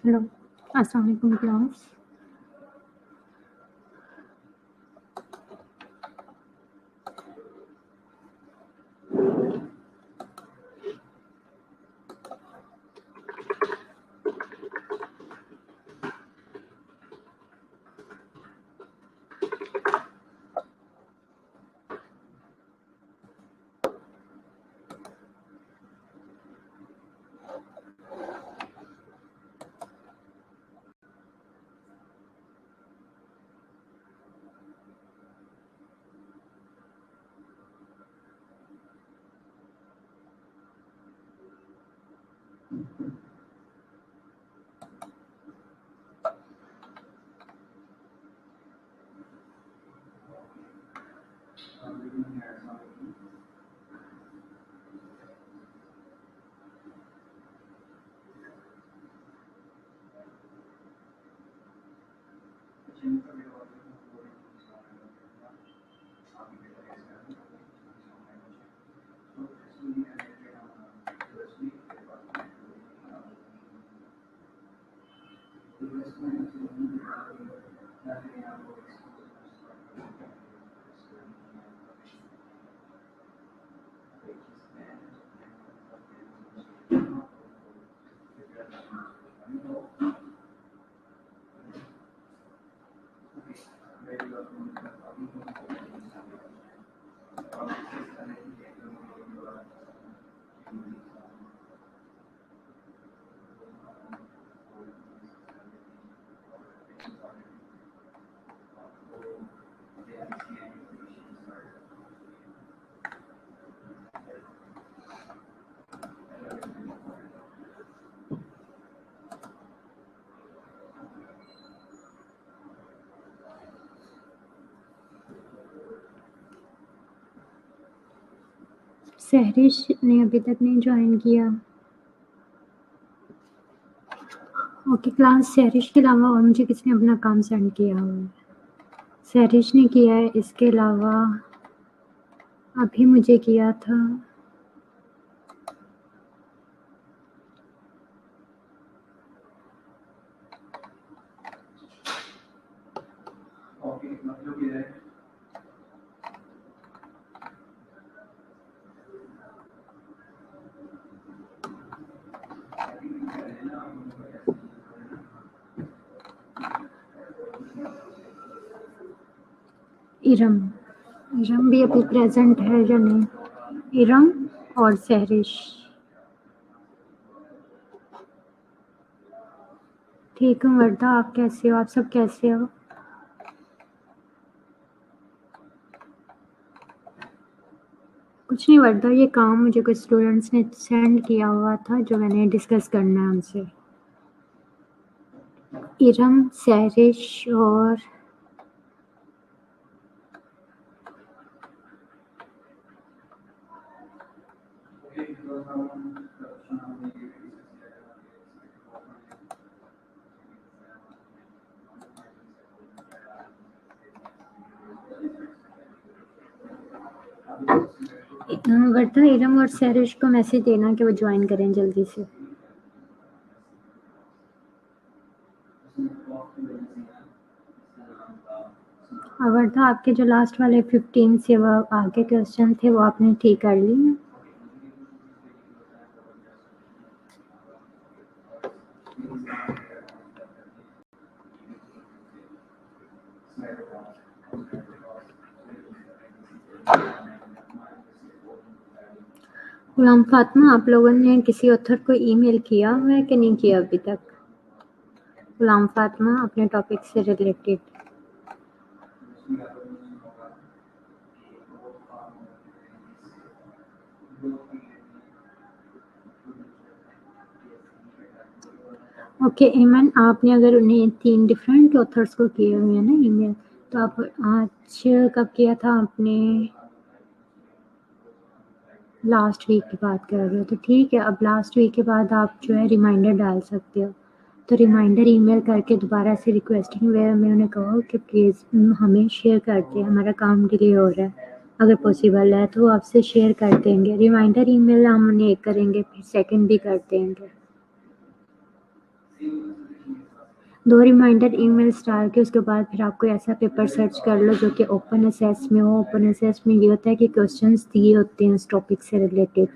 Hello, अस्सलाम वालेकुम class. Sahrish ने अभी तक नहीं ज्वाइन किया। ओके क्लास, सहरिश के अलावा और मुझे किसने अपना काम सेंड किया हुआ है? सहरिश ने किया है, इसके अलावा अभी मुझे किया था। इरम भी अभी प्रेजेंट है या नहीं? इरम और सहरिश। ठीक हूँ वर्दा, आप कैसे हो? आप सब कैसे हो? कुछ नहीं वर्दा, ये काम मुझे कुछ स्टूडेंट्स ने सेंड किया हुआ था जो मैंने डिस्कस करना है उनसे। इरम, सहरिश और वर्दा, इरम और सहरिश को मैसेज देना कि वो ज्वाइन करें जल्दी से। वर्दा, आपके जो लास्ट वाले 15 से वो आगे क्वेश्चन थे वो आपने ठीक कर लिए? गुलाम फातिमा, आप लोगों ने किसी ऑथर को ईमेल किया हुआ है कि नहीं किया अभी तक? गुलाम फातिमा, अपने टॉपिक से रिलेटेड। ओके ईमन, आपने अगर उन्हें 3 डिफरेंट ऑथर्स को किए हुए हैं ना ईमेल, तो आप आज कब किया था आपने? लास्ट वीक की बात कर रहे हो तो ठीक है, अब लास्ट वीक के बाद आप जो है रिमाइंडर डाल सकते हो। तो रिमाइंडर ईमेल करके दोबारा से रिक्वेस्टिंग वे में उन्हें कहो कि प्लीज़ हमें शेयर कर दें, हमारा काम डिले हो रहा है। अगर पॉसिबल है तो वो आपसे शेयर कर देंगे। रिमाइंडर ईमेल हम उन्हें एक करेंगे, फिर सेकंड भी कर देंगे। 2 रिमाइंडर ईमेल्स डाल के उसके बाद फिर आप कोई ऐसा पेपर सर्च कर लो जो कि ओपन एसेस में हो। ओपन एसेस में ये होता है कि क्वेश्चंस दिए होते हैं उस टॉपिक से रिलेटेड।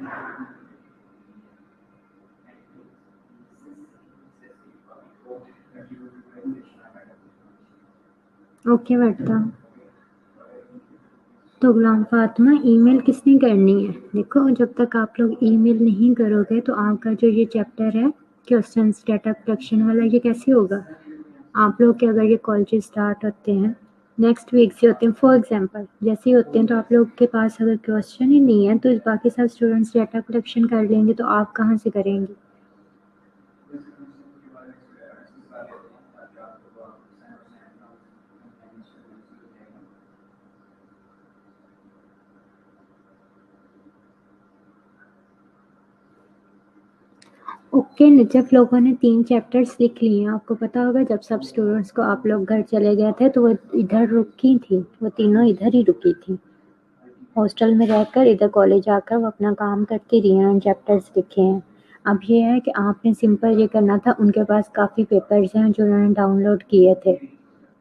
ओके बेटा। तो गुलाम फातिमा, ईमेल किसने करनी है? देखो, जब तक आप लोग ईमेल नहीं करोगे तो आपका जो ये चैप्टर है क्वेश्चंस डाटा कलेक्शन वाला, ये कैसे होगा? आप लोग के अगर ये कॉलेज स्टार्ट होते हैं नेक्स्ट वीक से होते हैं फॉर एग्जांपल, जैसे ही होते हैं, तो आप लोग के पास अगर क्वेश्चन ही नहीं है तो बाकी सब स्टूडेंट्स डाटा कलेक्शन कर लेंगे, तो आप कहाँ से करेंगे? ओके, जब लोगों ने 3 चैप्टर्स लिख लिए हैं, आपको पता होगा जब सब स्टूडेंट्स को आप लोग घर चले गए थे तो वो इधर रुकी थी, वो तीनों इधर ही रुकी थी हॉस्टल में रहकर। इधर कॉलेज आकर वो अपना काम करती रही हैं, चैप्टर्स लिखे हैं। अब ये है कि आपने सिंपल ये करना था, उनके पास काफ़ी पेपर्स हैं जो उन्होंने डाउनलोड किए थे,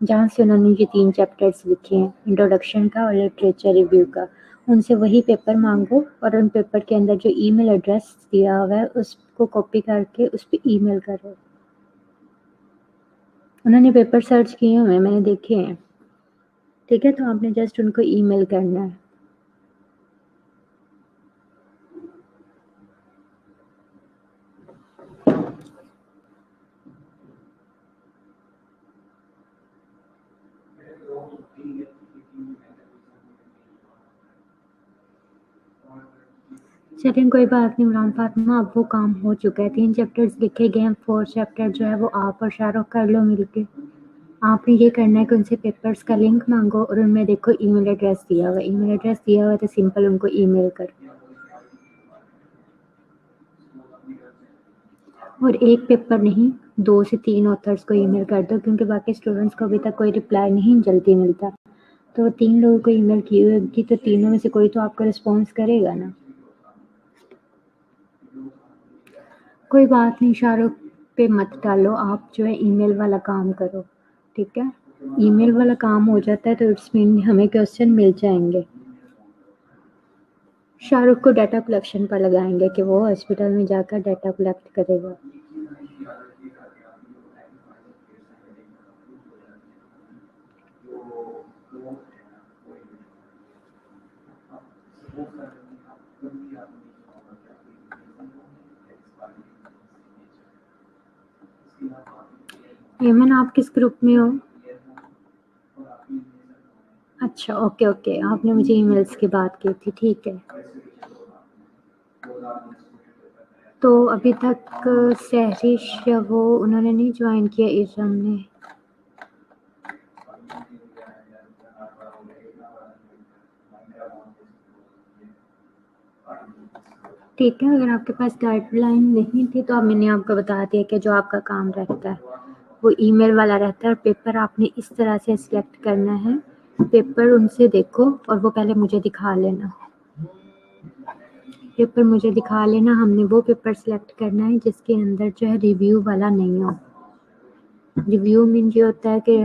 जहाँ से उन्होंने ये 3 चैप्टर्स लिखे हैं, इंट्रोडक्शन का और लिटरेचर रिव्यू का। उनसे वही पेपर मांगो और उन पेपर के अंदर जो ईमेल एड्रेस दिया हुआ है उसको कॉपी करके उस पर ईमेल करो। उन्होंने पेपर सर्च किए हुए हैं, मैंने देखे हैं। ठीक है, तो आपने जस्ट उनको ईमेल करना है। चलिए कोई बात नहीं गुलाम फातिमा, अब वो काम हो चुका है, 3 चैप्टर्स लिखे गए हैं। 4th चैप्टर जो है वो आप और शाहरुख कर लो मिलके। आपने ये करना है कि उनसे पेपर्स का लिंक मांगो और उनमें देखो ईमेल एड्रेस दिया हुआ है, ईमेल एड्रेस दिया हुआ है तो सिंपल उनको ईमेल करो। और एक पेपर नहीं, 2 से 3 ऑथर्स को ईमेल कर दो, क्योंकि बाकी स्टूडेंट्स को अभी तक कोई रिप्लाई नहीं जल्दी मिलता। तो 3 लोगों को ईमेल की होगी तो तीनों में से कोई तो आपका रिस्पॉन्स करेगा ना। कोई बात नहीं, शाहरुख पे मत डालो, आप जो है ईमेल वाला काम करो। ठीक है, ईमेल वाला काम हो जाता है तो इट्स मीन हमें क्वेश्चन मिल जाएंगे। शाहरुख को डाटा कलेक्शन पर लगाएंगे कि वो हॉस्पिटल में जाकर डाटा कलेक्ट करेगा। एमन, आप किस ग्रुप में हो? अच्छा, ओके ओके, आपने मुझे ईमेल्स की बात की थी, ठीक है। तो अभी तक सहरिश या वो उन्होंने नहीं ज्वाइन किया इरम ने? ठीक है, अगर आपके पास गाइडलाइन नहीं थी तो अब मैंने आपको बता दिया कि जो आपका काम रहता है वो ईमेल वाला रहता है और पेपर आपने इस तरह से सिलेक्ट करना है। पेपर उनसे देखो और वो पहले मुझे दिखा लेना, पेपर मुझे दिखा लेना। हमने वो पेपर सिलेक्ट करना है जिसके अंदर जो है रिव्यू वाला नहीं हो। रिव्यू मीन ये होता है कि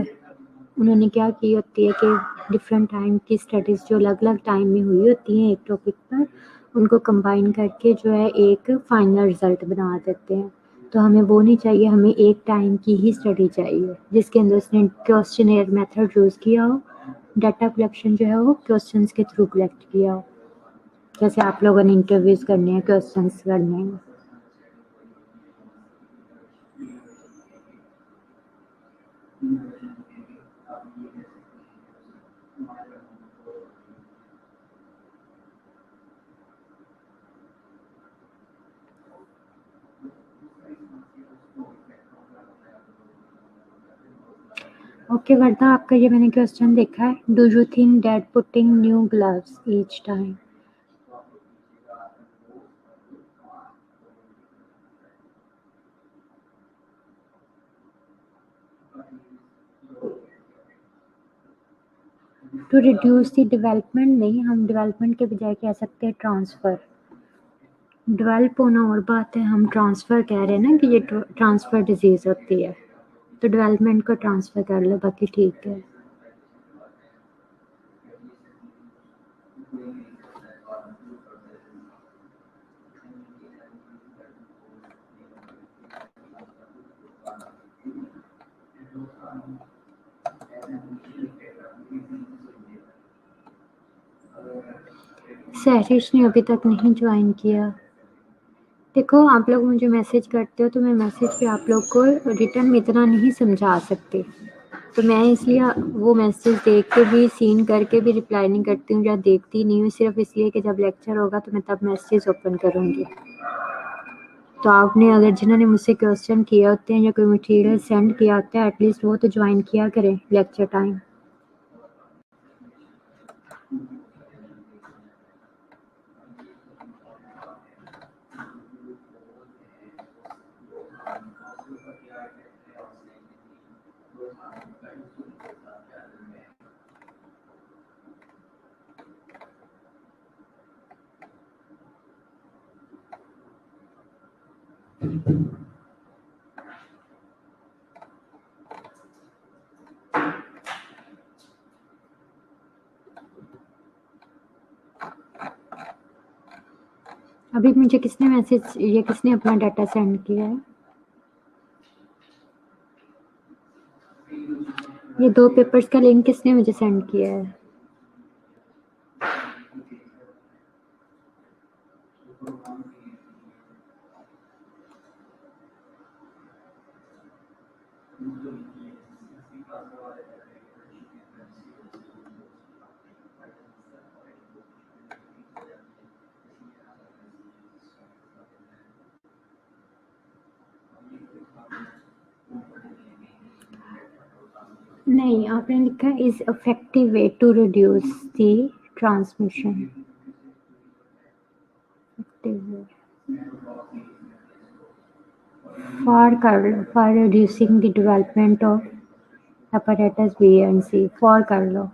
उन्होंने क्या की होती है कि डिफरेंट टाइम की स्टडीज़ जो अलग-अलग टाइम में हुई होती हैं एक टॉपिक पर, उनको कंबाइन करके जो है एक फाइनल रिज़ल्ट बना देते हैं। तो हमें वो नहीं चाहिए, हमें एक टाइम की ही स्टडी चाहिए जिसके अंदर उसने क्वेश्चनेयर मेथड यूज़ किया हो, डाटा कलेक्शन जो है वो क्वेश्चंस के थ्रू कलेक्ट किया हो, जैसे आप लोगों ने इंटरव्यूज़ करने हैं, क्वेश्चंस करने हैं। ओके वर्धा, आपका ये मैंने क्वेश्चन देखा है। Do you think that putting new gloves each time? To reduce the development नहीं, हम डेवलपमेंट के बजाय कह सकते हैं ट्रांसफ़र। डेवलप होना और बात है, हम ट्रांसफ़र कह रहे हैं ना कि ये ट्रांसफ़र डिजीज़ होती है। तो डेवलपमेंट को ट्रांसफ़र कर लो, बाकी ठीक है। सहरिश ने अभी तक नहीं ज्वाइन किया। देखो, आप लोग मुझे मैसेज करते हो तो मैं मैसेज पे आप लोग को रिटर्न में इतना नहीं समझा सकती, तो मैं इसलिए वो मैसेज देख के भी सीन करके भी रिप्लाई नहीं करती हूँ या देखती नहीं हूँ, सिर्फ इसलिए कि जब लेक्चर होगा तो मैं तब मैसेज ओपन करूँगी। तो आपने अगर जिन्होंने मुझसे क्वेश्चन किए होते हैं या कोई मटेरियल सेंड किया होता है, एटलीस्ट वो तो ज्वाइन किया करें लेक्चर टाइम। अभी मुझे किसने मैसेज, ये किसने अपना डाटा सेंड किया है? ये 2 पेपर्स का लिंक किसने मुझे सेंड किया है? नहीं, आपने लिखा है is effective way to reduce the transmission. For reducing the development of hepatitis B and C, for कर लो।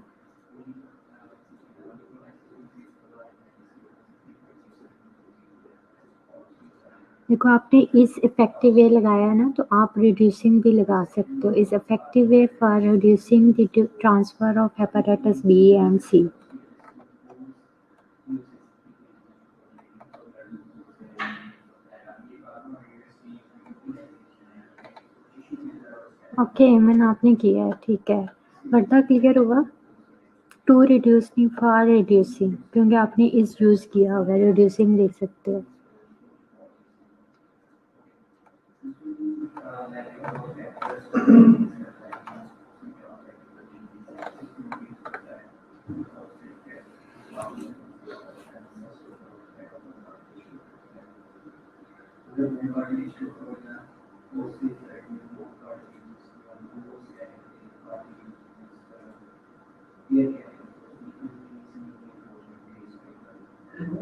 देखो, आपने इज इफेक्टिव वे लगाया है ना, तो आप रिड्यूसिंग भी लगा सकते हो। Is effective way for reducing the transfer of hepatitis B and C. Okay, मैंने आपने किया है, ठीक है। वर्दा क्लियर हुआ? टू रिड्यूस नहीं, फॉर रिड्यूसिंग, क्योंकि आपने इज यूज किया होगा, रिड्यूसिंग लिख सकते हो।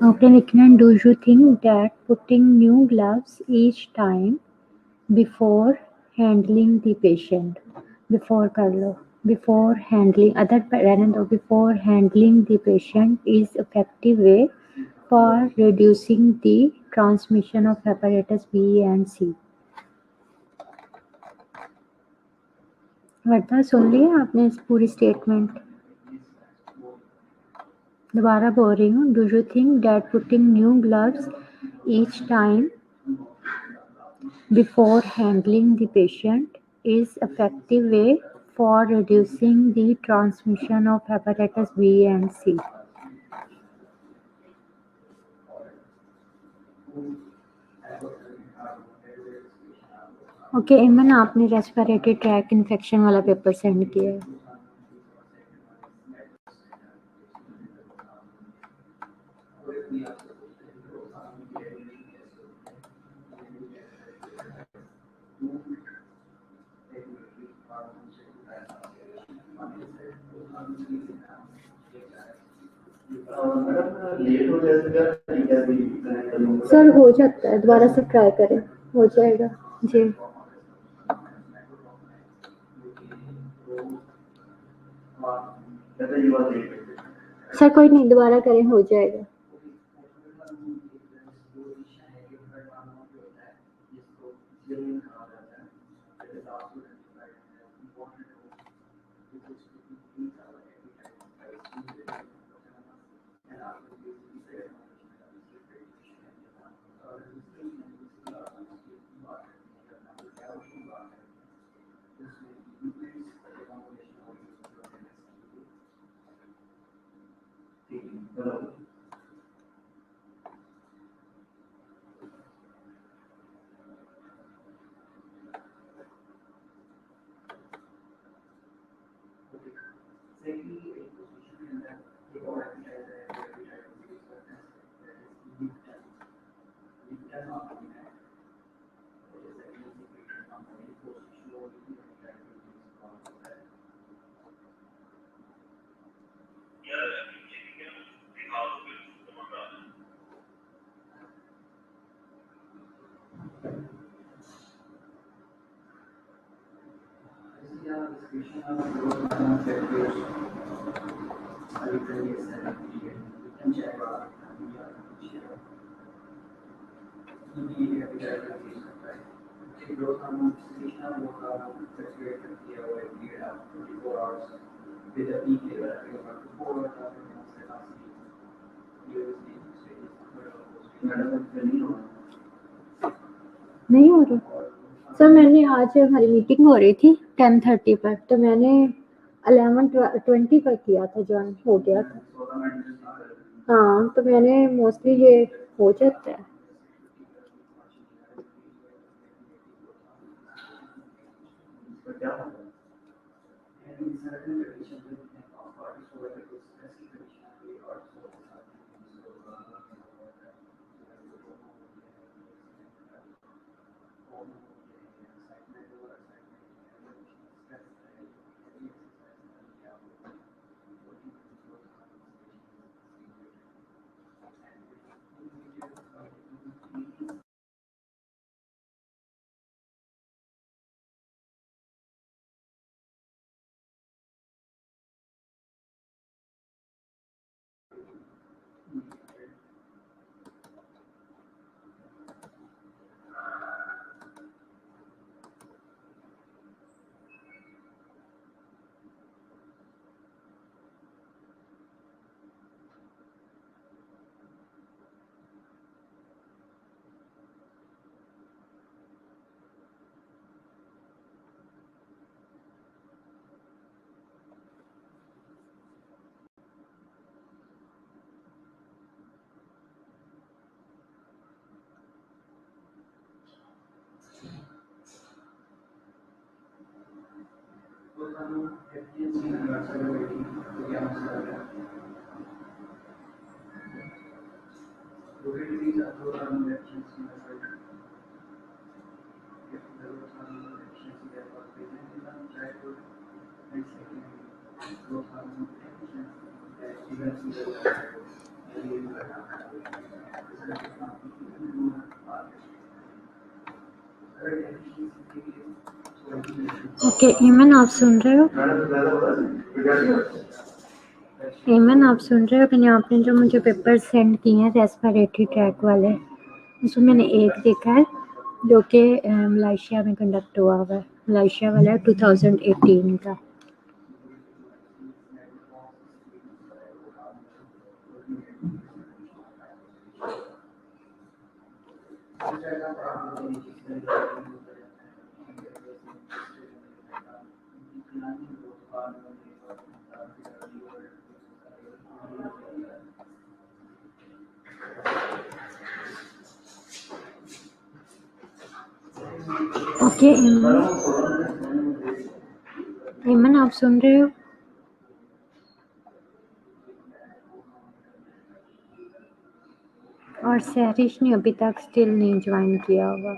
आपने लिखना है, do you think that putting new gloves each time before handling the patient, before कर लो, बिफोर हैंडलिंग, अदर रहने दो, before handling the patient is effective way for reducing the transmission of hepatitis B and C. Warda सुन लिया आपने इस पूरी statement? दोबारा बोल रही हूँ, do you think that putting new gloves each time before handling the patient is effective way for reducing the transmission of hepatitis B and C. Okay इमन, आपने रेस्पिरेटरी ट्रैक इन्फेक्शन वाला पेपर सेंड किया है। Sir हो जाता है, दोबारा से ट्राई करें, हो जाएगा जी। सर कोई नहीं, दोबारा करें, हो जाएगा। नहीं हो रहा सर। मैंने आज हमारी मीटिंग हो रही थी 10:30 पर, तो मैंने 11:20 पर किया था, ज्वाइन हो गया था। हाँ, तो मैंने मोस्टली ये हो जाता है। ओके ईमन, आप सुन रहे हो? ईमन, आप सुन रहे हो कि नहीं? आपने जो मुझे पेपर सेंड किए हैं रेस्पिरेटरी ट्रैक वाले, उसमें मैंने एक देखा है जो कि मलेशिया में कंडक्ट हुआ हुआ है। मलेशिया वाला है 2018 का। ओके ईमन, आप सुन रहे हो? और सहरिश ने अभी तक स्टिल नहीं ज्वाइन किया होगा।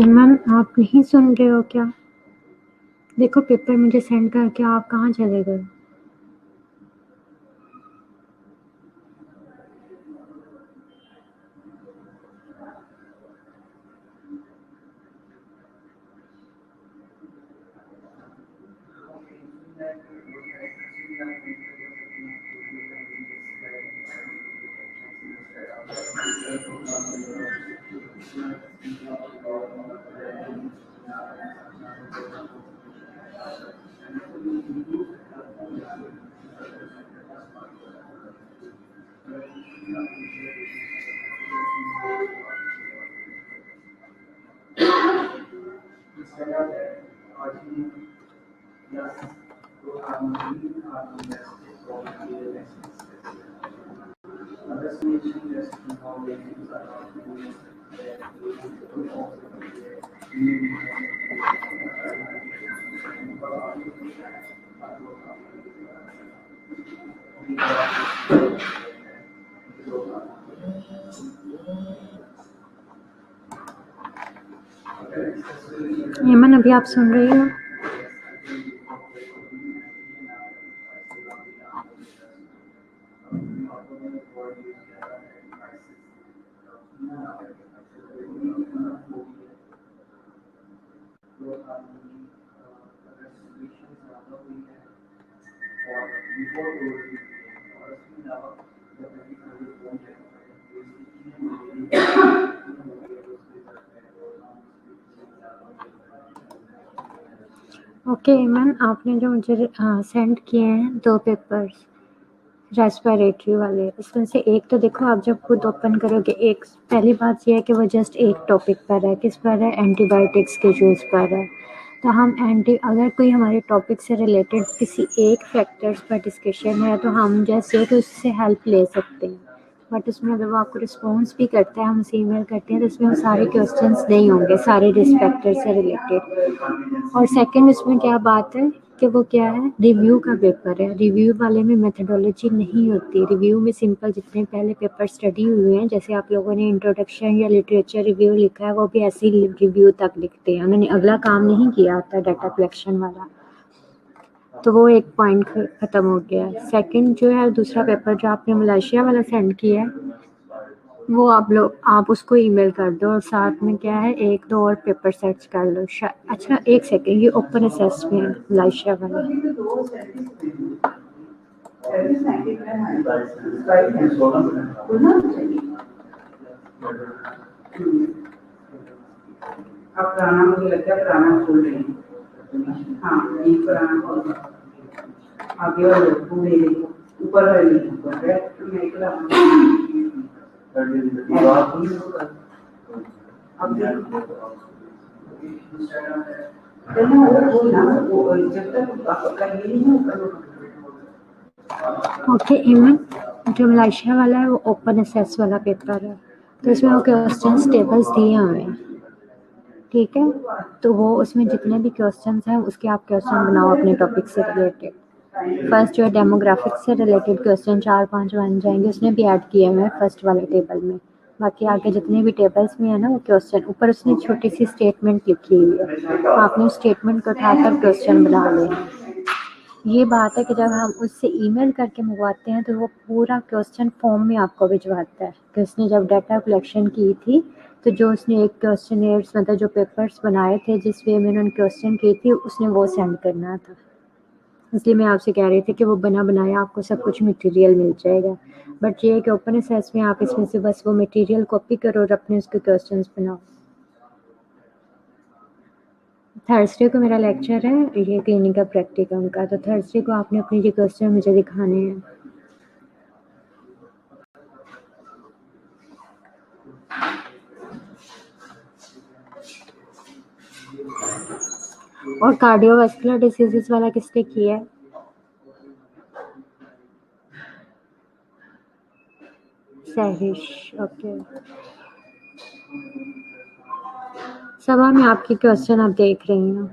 मैम आप नहीं सुन रहे हो क्या? देखो पेपर मुझे सेंड करके आप कहाँ चले गए? हेमन अभी आप सुन रही हो? ओके हेमन, आपने जो मुझे सेंड किए हैं 2 पेपर्स रेस्पिरेटरी वाले, उसमें से एक तो देखो आप जब खुद ओपन करोगे, एक पहली बात ये है कि वो जस्ट एक टॉपिक पर है। किस पर है? एंटीबायोटिक्स के यूज़ पर है। तो हम अगर कोई हमारे टॉपिक से रिलेटेड किसी एक फैक्टर्स पर डिस्कशन है तो हम जैसे कि उससे हेल्प ले सकते हैं, बट उसमें अगर वो आपको रिस्पॉन्स भी करता है, हम उसे ईमेल करते हैं, तो उसमें वो सारे क्वेश्चंस नहीं होंगे सारे रिस्क फैक्टर से रिलेटेड। और सेकंड उसमें क्या बात है कि वो क्या है, रिव्यू का पेपर है। रिव्यू वाले में मेथडोलॉजी नहीं होती। रिव्यू में सिंपल जितने पहले पेपर स्टडी हुए हैं, जैसे आप लोगों ने इंट्रोडक्शन या लिटरेचर रिव्यू लिखा है, वो भी ऐसे ही रिव्यू तक लिखते हैं। उन्होंने अगला काम नहीं किया होता डाटा कलेक्शन वाला। तो वो एक पॉइंट खत्म हो गया। सेकंड जो है दूसरा पेपर जो आपने मलेशिया वाला सेंड किया है, वो आप उसको ईमेल कर दो, और साथ में क्या है एक दो और पेपर सर्च कर लो। अच्छा एक सेकंड, ये ओपन असेस में है मलेशिया वाला। अब पुराना मुझे लगता है पुराना खोल रही है। हाँ ये पुराना खोल रहा है। आगे वाले पूरे ऊपर वाले अब जब तक ओके इमन, जो मलेशिया वाला है वो ओपन असेस वाला पेपर है, तो इसमें वो क्वेश्चंस टेबल्स दिए हमें, ठीक है? तो वो उसमें जितने भी क्वेश्चंस हैं उसके आप क्वेश्चन बनाओ अपने टॉपिक से रिलेटेड। फर्स्ट जो है डेमोग्राफिक्स से रिलेटेड क्वेश्चन 4-5 बन जाएंगे, उसने भी ऐड किए हुए हैं फर्स्ट वाले टेबल में। बाकी आगे जितने भी टेबल्स में है ना वो क्वेश्चन, ऊपर उसने छोटी सी स्टेटमेंट लिखी हुई है, आपने उस स्टेटमेंट को उठाकर क्वेश्चन बना लेना। ये बात है कि जब हम उससे ईमेल करके मंगवाते हैं तो वो पूरा क्वेश्चन फॉर्म में आपको भिजवाता है कि उसने जब डाटा कलेक्शन की थी, तो जो उसने एक क्वेश्चनेयर्स मतलब जो पेपर्स बनाए थे जिस वे में उन्होंने क्वेश्चन की थी, उसने वो सेंड करना था। इसलिए मैं आपसे कह रही थी कि वो बना बनाया आपको सब कुछ मटेरियल मिल जाएगा, बट ये है कि ओपन असेस में आप इसमें से बस वो मटेरियल कॉपी करो और अपने उसके क्वेश्चंस बनाओ। थर्सडे को मेरा लेक्चर है ये क्लिनिकल प्रैक्टिकम का, तो थर्सडे को आपने अपने ये क्वेश्चन मुझे दिखाने हैं। और कार्डियोवास्कुलर डिसीजेस वाला किसने किया है? सहिश, ओके। सभा में आपकी क्वेश्चन आप देख रही हूँ।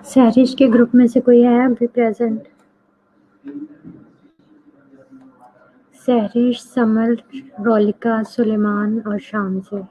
सहरिश के ग्रुप में से कोई है अभी प्रेजेंट? सहरिश, समर, रोलिका, सुलेमान और शाम से।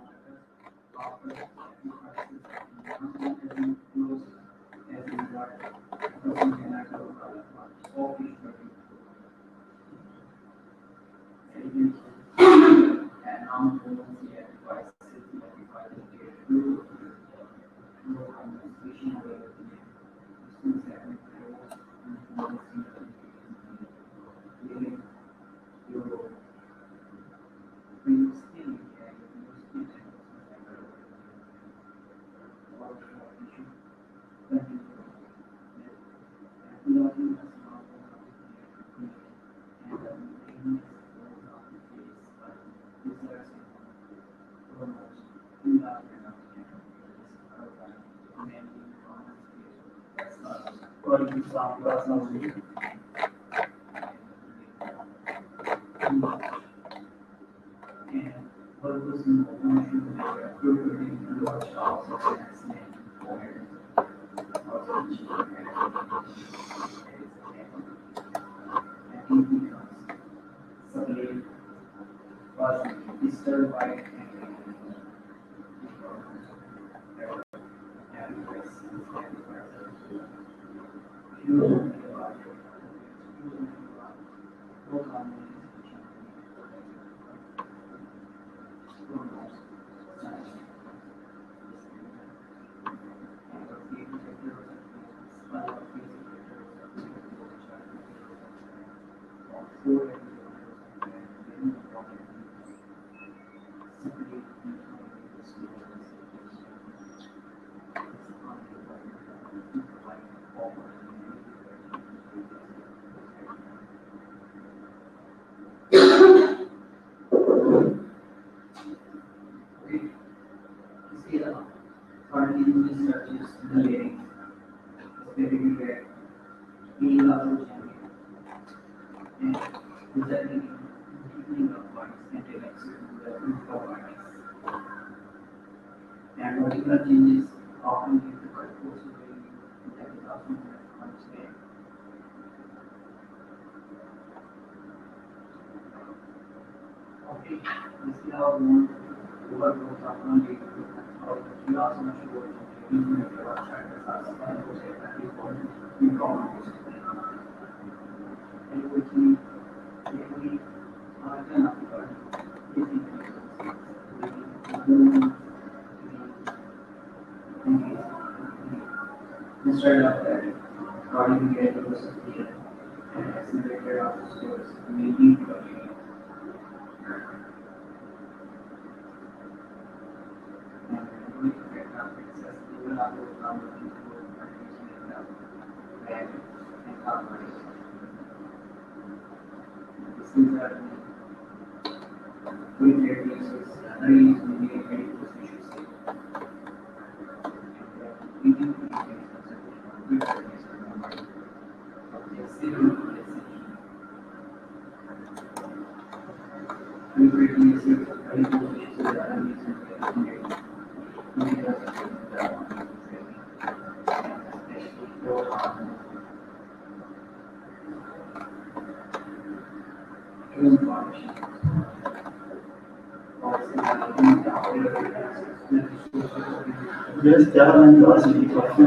Yes, there are many laws in the question.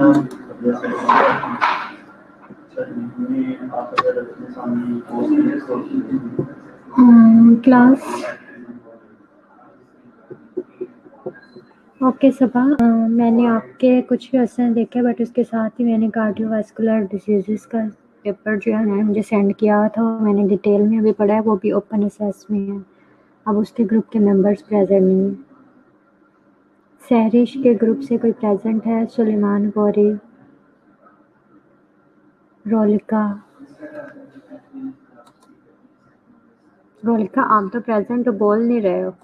Yes, class okay Saba, मैंने आपके कुछ क्वेश्चन देखे बट उसके साथ ही मैंने कार्डियोवास्कुलर डिसीजेस का पेपर जो है ना मुझे सेंड किया था, वो मैंने डिटेल में भी पढ़ा है, वो भी ओपन असेस में है। अब उसके ग्रुप के मेंबर्स प्रेजेंट नहीं है। सहरिश के ग्रुप से कोई प्रेजेंट है? सुलेमान गौरी, रोलिका। रोलिका आप तो प्रेजेंट तो बोल नहीं रहे हो।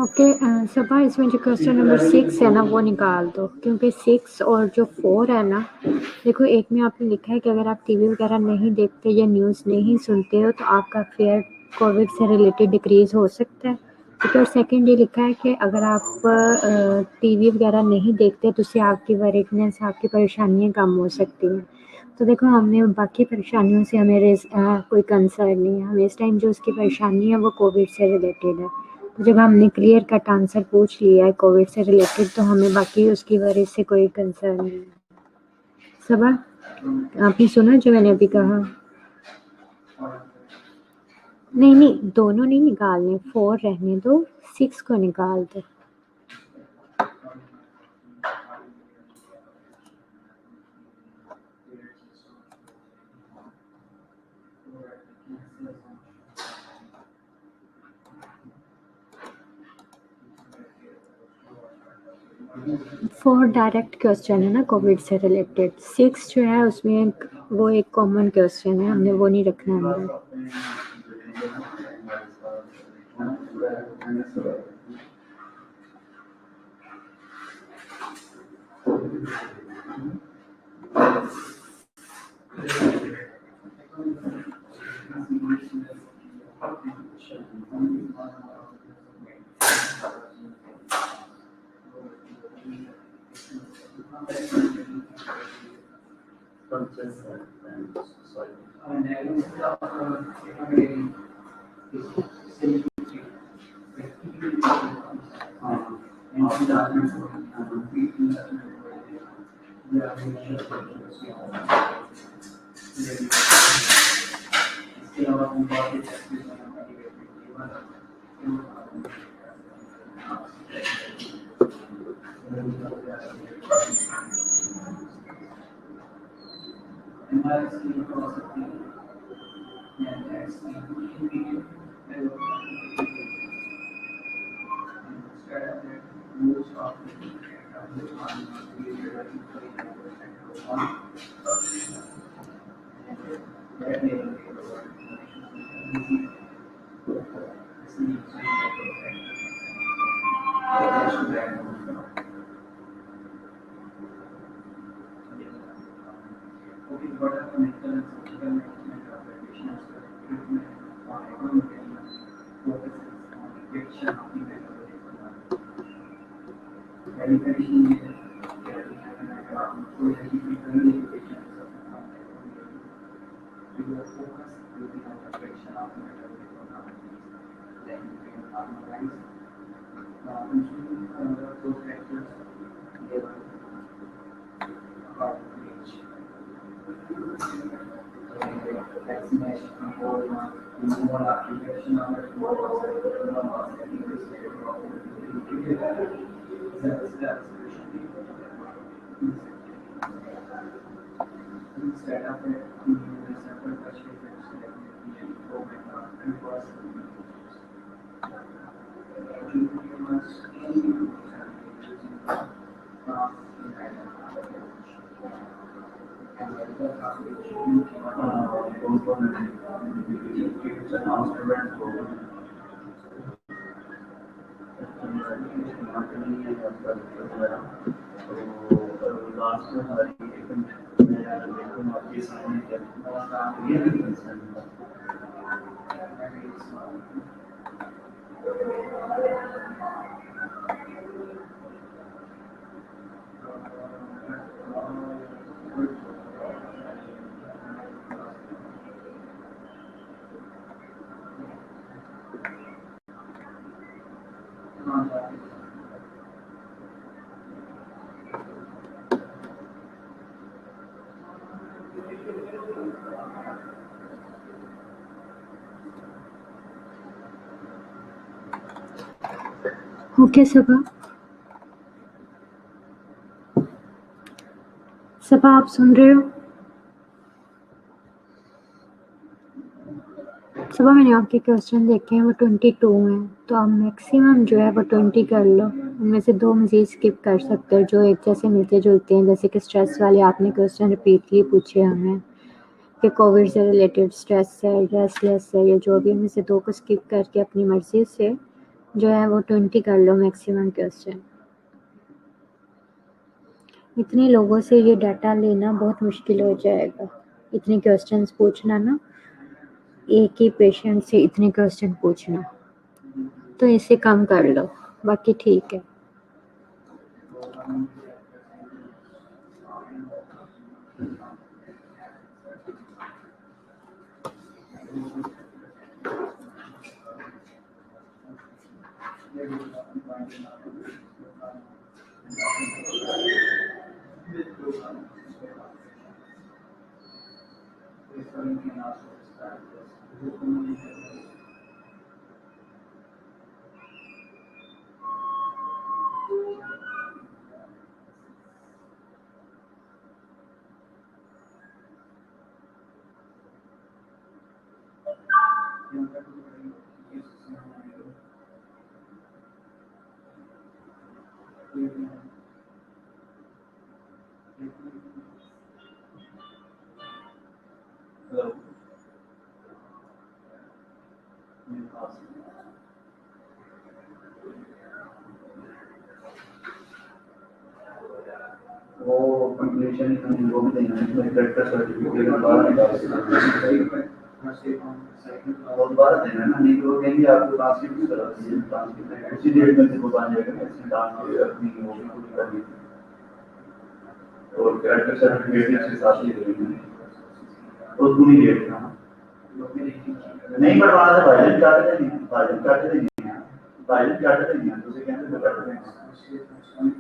ओके सबा, इसमें जो क्वेश्चन नंबर 6 है ना वो निकाल दो, क्योंकि 6 और जो 4 है ना, देखो एक में आपने लिखा है कि अगर आप टीवी वगैरह नहीं देखते या न्यूज़ नहीं सुनते हो तो आपका फेयर कोविड से रिलेटेड डिक्रीज हो सकता है, ठीक है। और सेकंड ये लिखा है कि अगर आप टीवी वगैरह नहीं देखते तो उससे आपकी वरीडनेस, आपकी परेशानियाँ कम हो सकती हैं। तो देखो हमने बाकी परेशानियों से हमें कोई कंसर्न नहीं है, हमें इस टाइम जो उसकी परेशानी है वो कोविड से रिलेटेड है। तो जब हमने क्लियर कट आंसर पूछ लिया है कोविड से रिलेटेड तो हमें बाकी उसकी वजह से कोई कंसर्न नहीं है। सबा, आपने सुना जो मैंने अभी कहा? नहीं, दोनों नहीं निकालने, 4 रहने दो, 6 को निकाल दो। फोर डायरेक्ट क्वेश्चन है ना कोविड से रिलेटेड, 6 जो है उसमें वो एक कॉमन क्वेश्चन है, हमने वो नहीं रखना अंदर। ओके सबा आप सुन रहे हो? सबा मैंने आपके क्वेश्चन देखे हैं, वो 22 हैं, तो आप मैक्सिमम जो है वो 20 कर लो। उनमें से 2 मज़ीद स्किप कर सकते हो जो एक जैसे मिलते जुलते हैं, जैसे कि स्ट्रेस वाले आपने क्वेश्चन रिपीटली पूछे हमें कि कोविड से रिलेटेड स्ट्रेस है, रेस्टलेस है, या जो भी, इनमें से 2 को स्किप करके अपनी मर्जी से जो है वो 20 कर लो मैक्सिमम क्वेश्चन। इतने लोगों से ये डाटा लेना बहुत मुश्किल हो जाएगा, इतने क्वेश्चंस पूछना ना, एक ही पेशेंट से इतने क्वेश्चन पूछना, तो इसे कम कर लो, बाकी ठीक है। वो कंप्लीशन वो भी देना है, डायरेक्टर सर्टिफिकेट बाहर निकाल और बाहर देना है ना, नहीं तो कहेंगे आपको ट्रांसक्रिप्ट भी करा दीजिए, ट्रांसक्रिप्ट उसी डेट में से वो बन जाएगा, इसमें डाल के अपनी वो भी कुछ कर दीजिए और डायरेक्टर सर्टिफिकेट इसके साथ ही देंगे और पूरी डेट का नहीं बढ़वाना है, वायलेंट काटे नहीं, वायलेंट काटे नहीं, वायलेंट काटे नहीं, दूसरे कैंसिल काटे नहीं।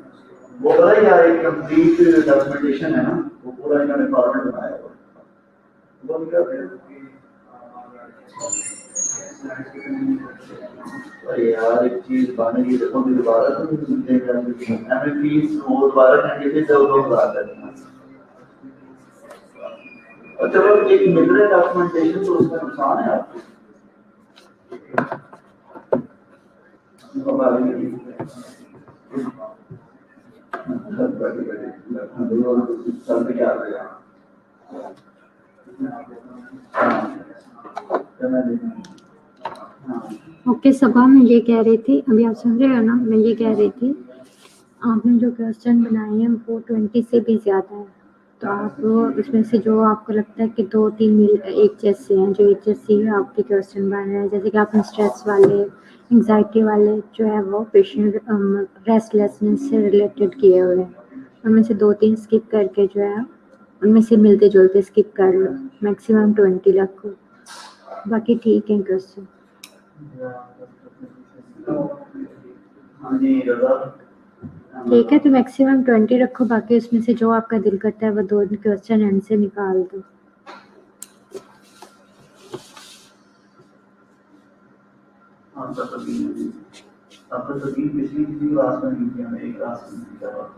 वो पता है यार, एक कंप्लीट डॉक्यूमेंटेशन है ना, वो पूरा इन्होंने फॉर्मेट बनाया है, वो क्या है अरे यार एक चीज बनेगी, देखो मैं दोबारा तो सुनते हैं हमें फीस वो दोबारा करके फिर 2,000 करना। और चलो एक मिल रहा है डॉक्यूमेंटेशन, तो उसका नुकसान है आपको। ओके सबा, मैं ये कह रही थी, अभी आप सुन रहे हो ना, मैं ये कह रही थी आपने जो क्वेश्चन बनाए हैं वो 20 से भी ज़्यादा है, तो आप उसमें से जो आपको लगता है कि 2-3 एक जैसे हैं, जो एक जैसे ही आपके क्वेश्चन बन रहे हैं, जैसे कि आपने स्ट्रेस वाले, एंग्जाइटी वाले जो है वो पेशेंट रेस्टलेसनेस से रिलेटेड किए हुए हैं, उनमें से 2-3 स्किप करके जो है उनमें से मिलते जुलते स्किप कर लो, मैक्सिमम 20 रखो। बाकी ठीक है क्वेश्चन। हाँ जी रजा। ठीक है, तो मैक्सिमम 20 रखो, बाकी उसमें से जो आपका दिल करता है वो 2 क्वेश्चन एंड से निकाल दो। हाँ तब तक पिछली किसी क्लास में नहीं थी, हमें एक क्लास में थी क्या बात।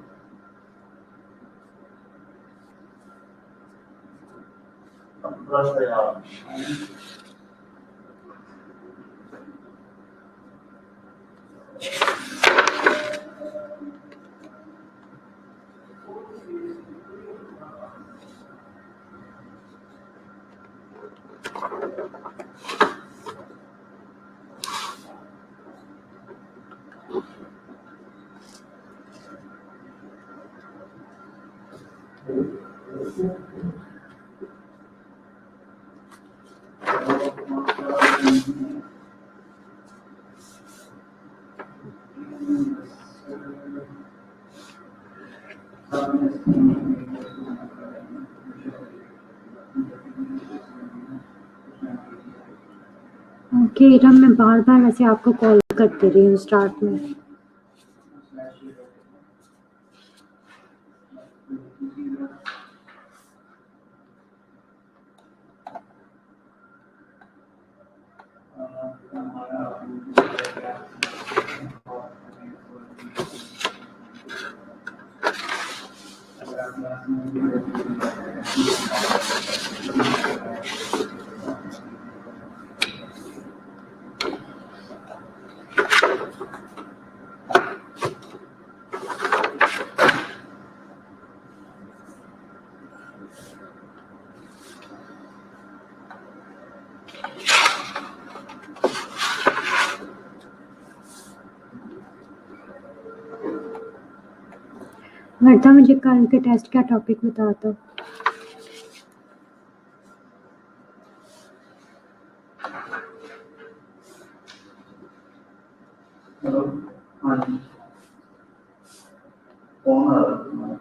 अब बस है यार। ओके इरम, मैं बार-बार ऐसे आपको कॉल करते रही हूँ स्टार्ट में। वर्षा, मुझे कल के टेस्ट का टॉपिक बता दो। हेलो। हाँ जी। कौन आ रहा है तुम्हारा?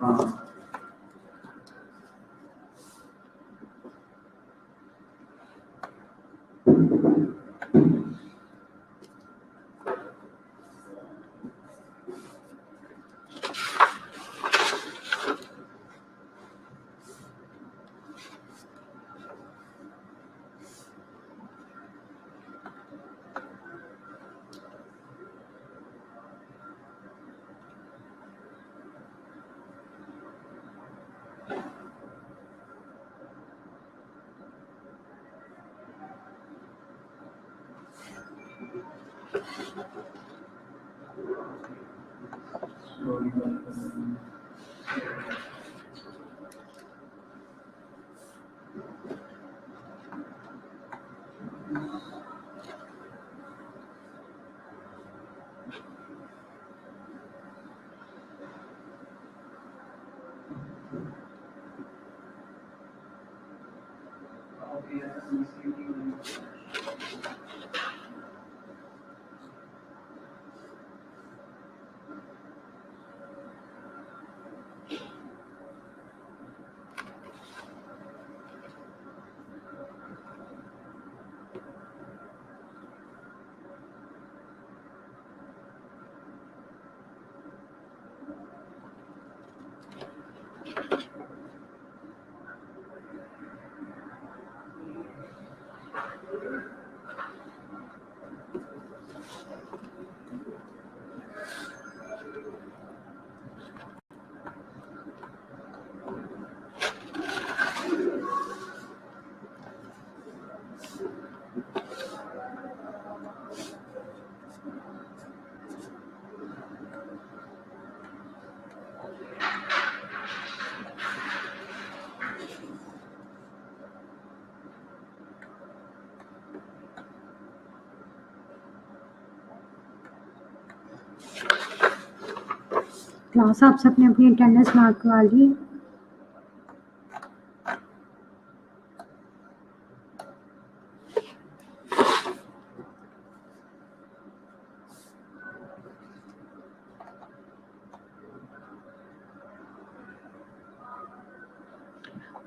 हाँ क्लास आप सबने अपनी अटेंडेंस मार्क करवा ली?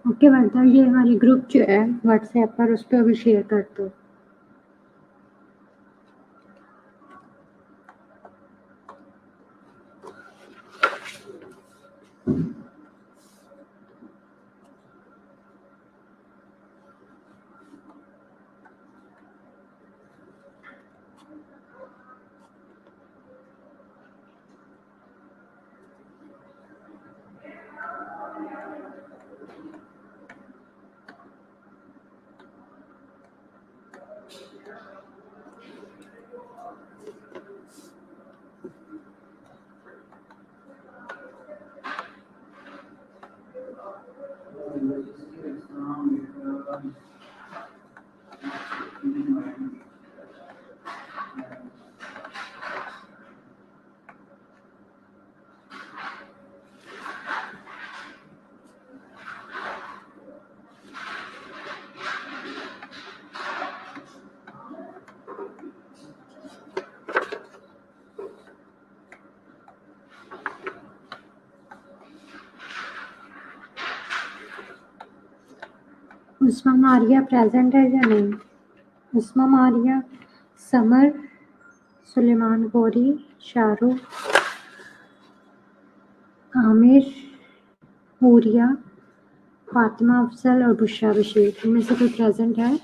ओके वर्दा, ये हमारी ग्रुप जो है व्हाट्सएप पर, उस पर अभी शेयर कर दो। उस्मा मारिया प्रेजेंट है या नहीं? उस्मा मारिया, समर, सुलेमान गौरी, शाहरुख, आमिर, हूरिया, फातिमा अफजल और बुशरा बशीर, इनमें से कोई प्रेजेंट है?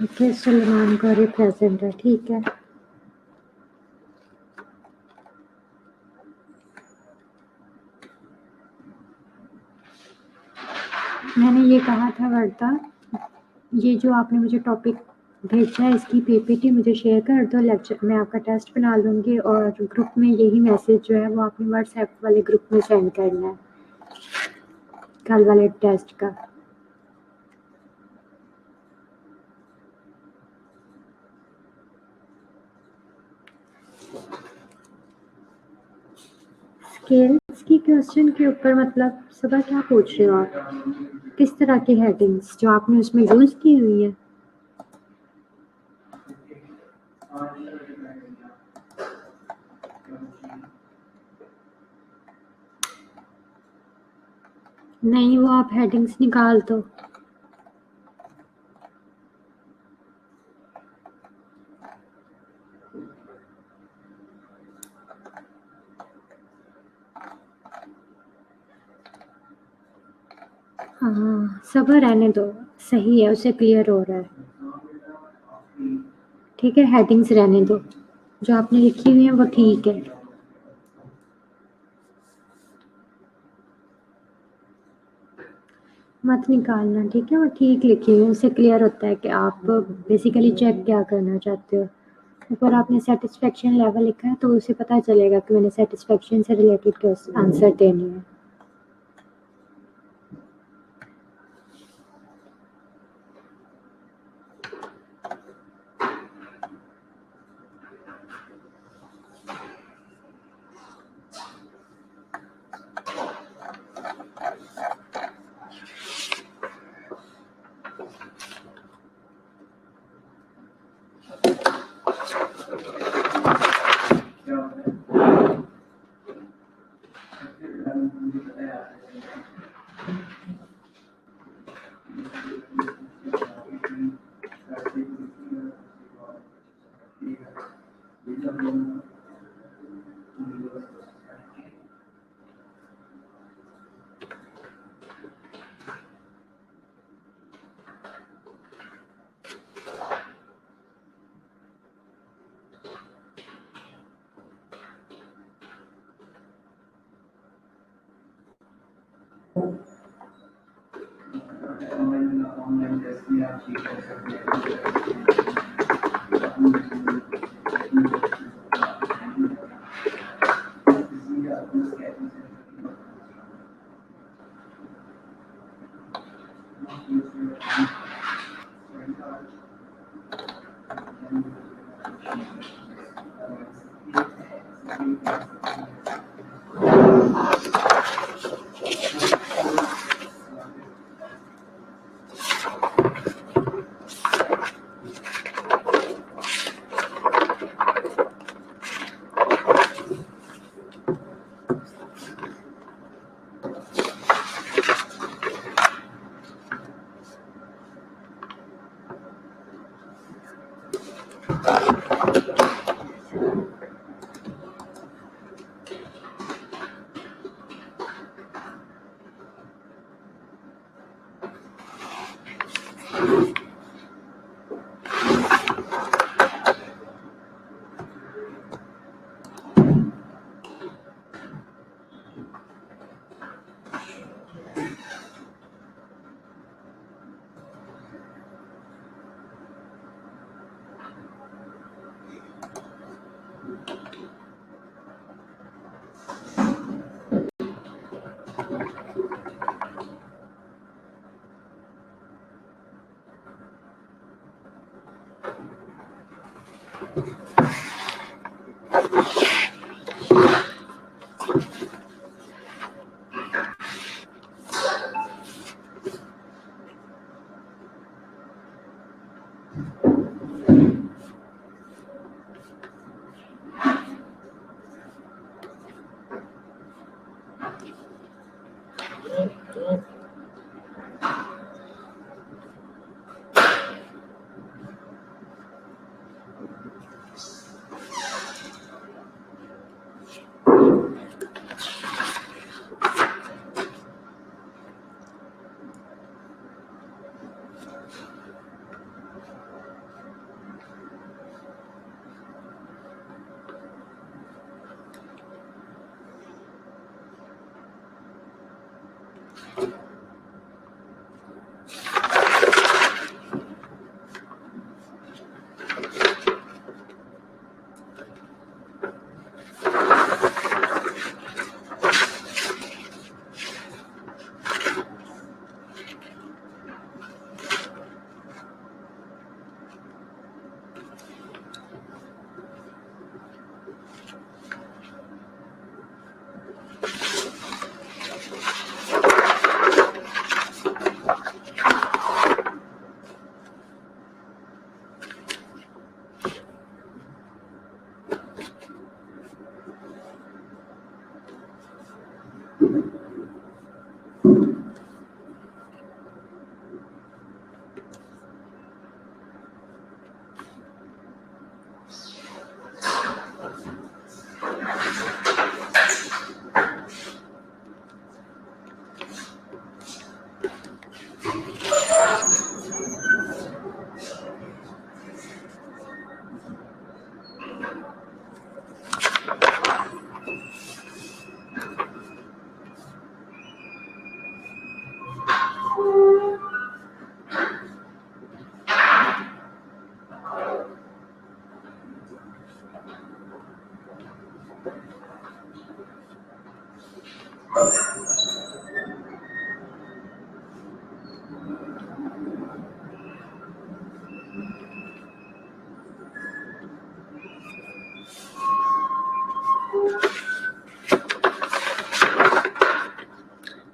ओके, सुलेमान गौरी प्रेजेंट है, ठीक है। मैंने ये कहा था वर्दा, ये जो आपने मुझे टॉपिक भेजा है इसकी पीपीटी मुझे शेयर कर दो, लेक्चर मैं आपका टेस्ट बना लूँगी और ग्रुप में यही मैसेज जो है वो आपने व्हाट्सएप वाले ग्रुप में सेंड करना है कल वाले टेस्ट का। स्केल्स की क्वेश्चन के ऊपर मतलब सुबह क्या पूछ रहे हो आप? किस तरह की हेडिंग्स जो आपने उसमें यूज़ की हुई है? नहीं, वो आप हेडिंग्स निकाल दो। हाँ, सब्र रहने दो, सही है, उसे क्लियर हो रहा है। ठीक है, हेडिंग्स रहने दो, जो आपने लिखी हुई है वो ठीक है। मत निकालना, ठीक है, वो ठीक लिखी हुई है, उससे क्लियर होता है कि आप बेसिकली चेक क्या करना चाहते हो। ऊपर आपने सेटिस्फेक्शन लेवल लिखा है तो उसे पता चलेगा कि मैंने सेटिस्फेक्शन से रिलेटेड आंसर देने हैं।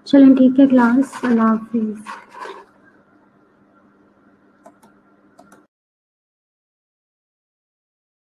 चलें ठीक है क्लास, अल्लाह हाफिज़।